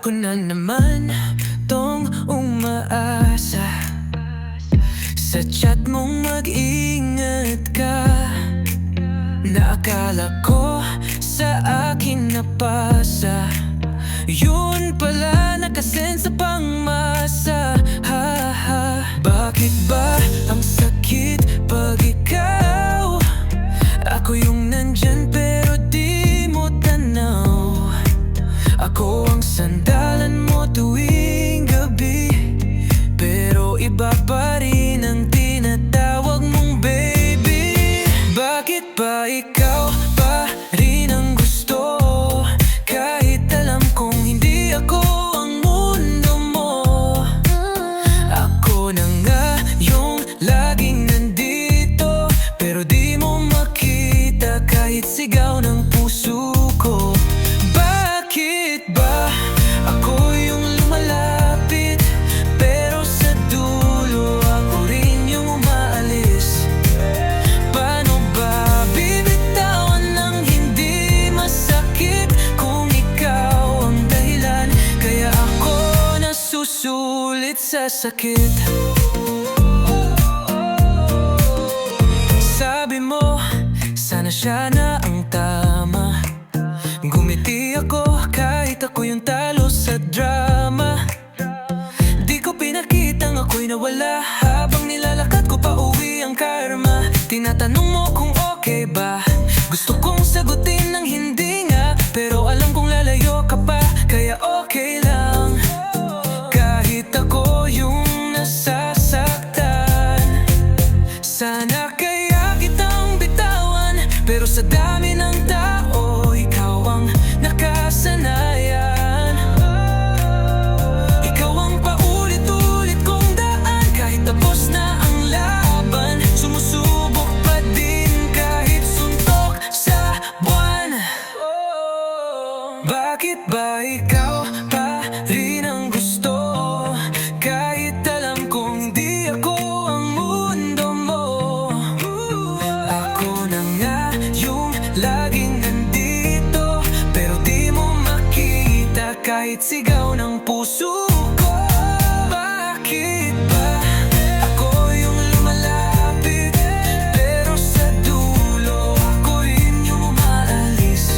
Ako na naman tong umaasa sa chat mong mag-ingat ka, na akala ko sa akin napasa. Yun pala nakasend sa pangmasa. Bakit ba ang sakit pag ikaw? Ako yung nandyan pero di mo tanaw. Ako ang sandalan mo tuwing gabi, pero iba pa rin ang tinatawag mong baby. Bakit ba ikaw pa rin ang gusto, kahit alam kong hindi ako ang mundo mo? Ako na nga yung laging nandito, pero di mo makita kahit sigaw ng puso ko. Bakit ba ako yung lumalapit, pero sa dulo ako rin yung umaalis? Paano ba bibitawan ng hindi masakit kung ikaw ang dahilan? Kaya ako nasusulit sa sakit. Sabi mo, sana siya na ang tama. Gumiti ako kahit ako yung talo sa drama. Di ko pinakitang ako'y nawala habang nilalakad ko pa uwi ang karma. Tinatanong mo kung okay ba, gusto kong sagutin ng hindi nga, pero alam kong lalayo ka pa, kaya okay lang kahit ako yung nasasaktan. Sana kaya kitang bitawan, pero sa dami ng tao ikaw ang nakasanayan. Ikaw ang paulit-ulit kong daan, kahit tapos na ang laban. Sumusubok pa din kahit suntok sa buwan. Bakit ba ikaw pa rin ang gusto, kahit alam kong di ako ang mundo mo? Ako na nga yung laging nandito, pero di mo makita kahit sigaw ng puso ko. Bakit ba ako yung lumalapit, pero sa dulo ako rin yung umaalis?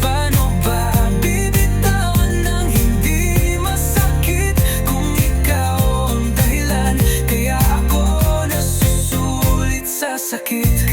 Paano ba bibitawan ng hindi masakit kung ikaw ang dahilan? Kaya ako nasusulit sa sakit.